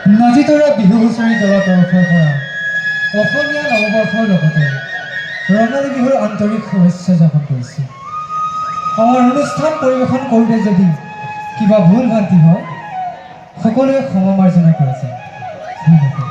নদীতৰা বিহু হুঁচৰি দলৰ তৰফৰ পৰা অসমীয়া নৱবৰ্ষৰ লগতে ৰঙালী বিহুৰ আন্তৰিক শুভেচ্ছা জ্ঞাপন কৰিছোঁ। আমাৰ অনুষ্ঠান পৰিৱেশন কৰোঁতে যদি কিবা ভুল ভ্ৰান্তি হয় সকলোৱে ক্ষমা মাৰ্জনা কৰিছে। ধন্যবাদ।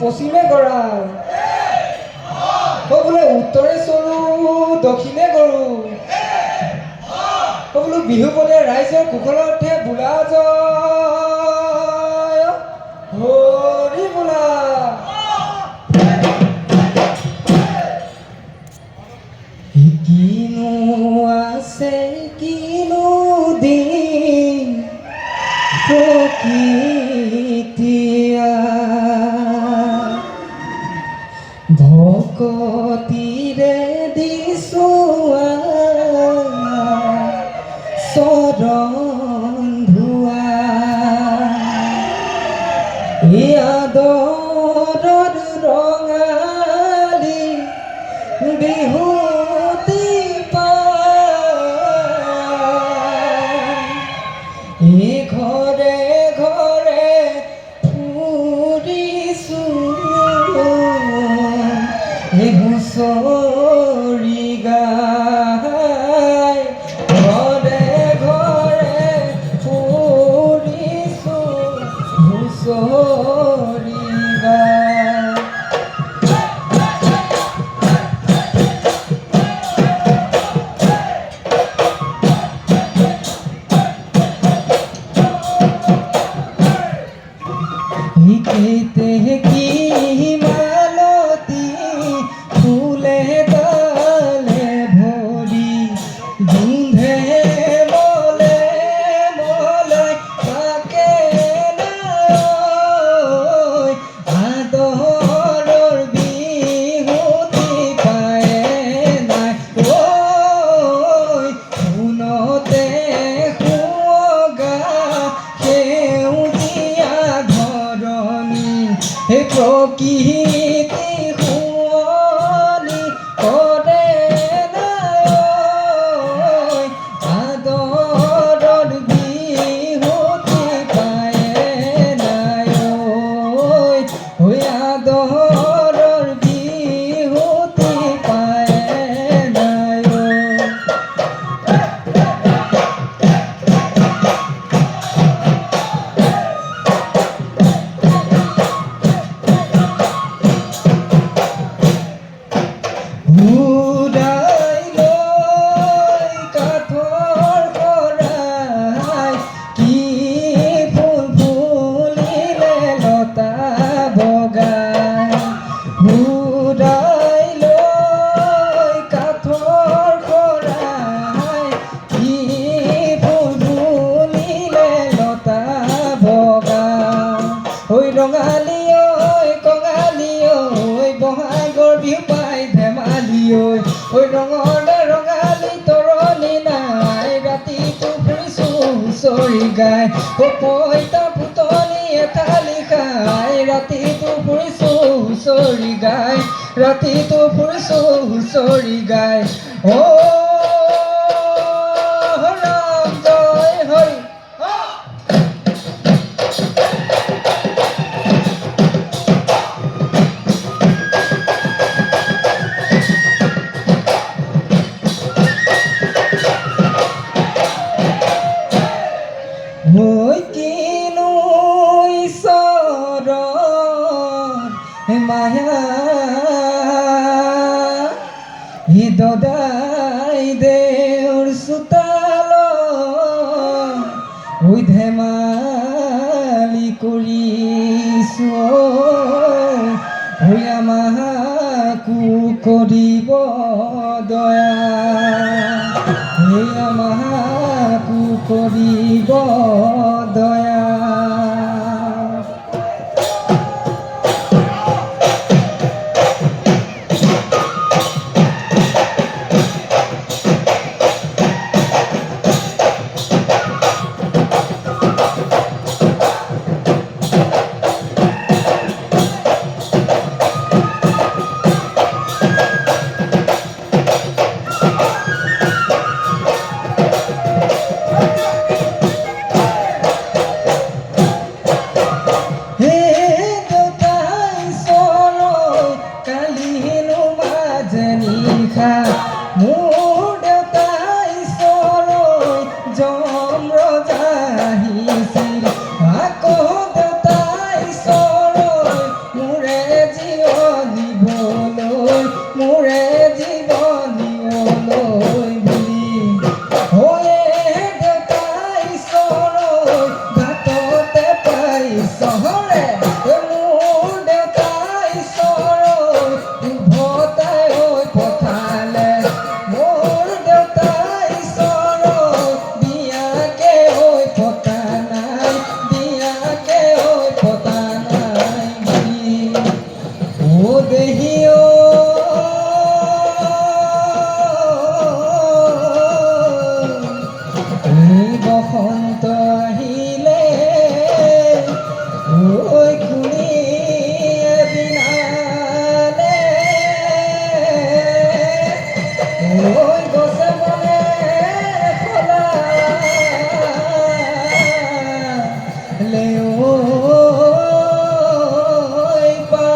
পশ্চিমে গড়াল বোলে উত্তৰে চৰু দক্ষিণে গৰু বোলো বিহু বোলে ৰাইজৰ কুশলতহে বোলা জয় হৰি বোলা কিনো আছে কিনো দিন প্ৰকৃতিয়া ভকতিৰে দিছোৱা চৰণ ধোৱা আদৰৰ ৰঙালী বিহুতি পাই ঘৰে ঘৰে ফুৰিছো হুঁচৰি গাই ঘৰে ঘৰে ফুৰিছো হুঁচৰি গাই কেতে কি মালতী ফুলে ডালে ঐ ৰঙৰ ৰঙালী তৰণি নাই ৰাতিটো ফুৰিছো হুঁচৰি গাই পইতা পুতনি এথালি খাই ৰাতিটো ফুৰিছো হুঁচৰি গাই ৰাতিটো ফুৰিছো হুঁচৰি গাই অ ৰাম জয় হৰি ঐ কিনো ঈশ্বৰৰ মায়া দদাই দেউৰ চোতাল ঐ ধেমালি কৰিছো ঐ আমাকো কৰিব দয়া আমাকো কৰিব দয়া মোৰ দেউতাই চৰৈ জম ৰজা আহিছিল আকৌ দেউতাই চৰৈ মোৰে জীৱন দিবলৈ মোৰে জীৱন দিবলৈ বুলি হৈয়ে দেউতাই চৰৈ ঘাটতে পাই চহৰে মোৰ দেউতাই চৰৈ উভতাই পঠালে মোৰ দেউতাই চৰৈ বিয়াকে হৈ পতা নাই বিয়াকে হৈ পতা নাই বুলি ও দেহি বসন্ত আহিলে ঐ কুলিয়ে বিনালে ঐ গছে বনে ফলালে ঐ পা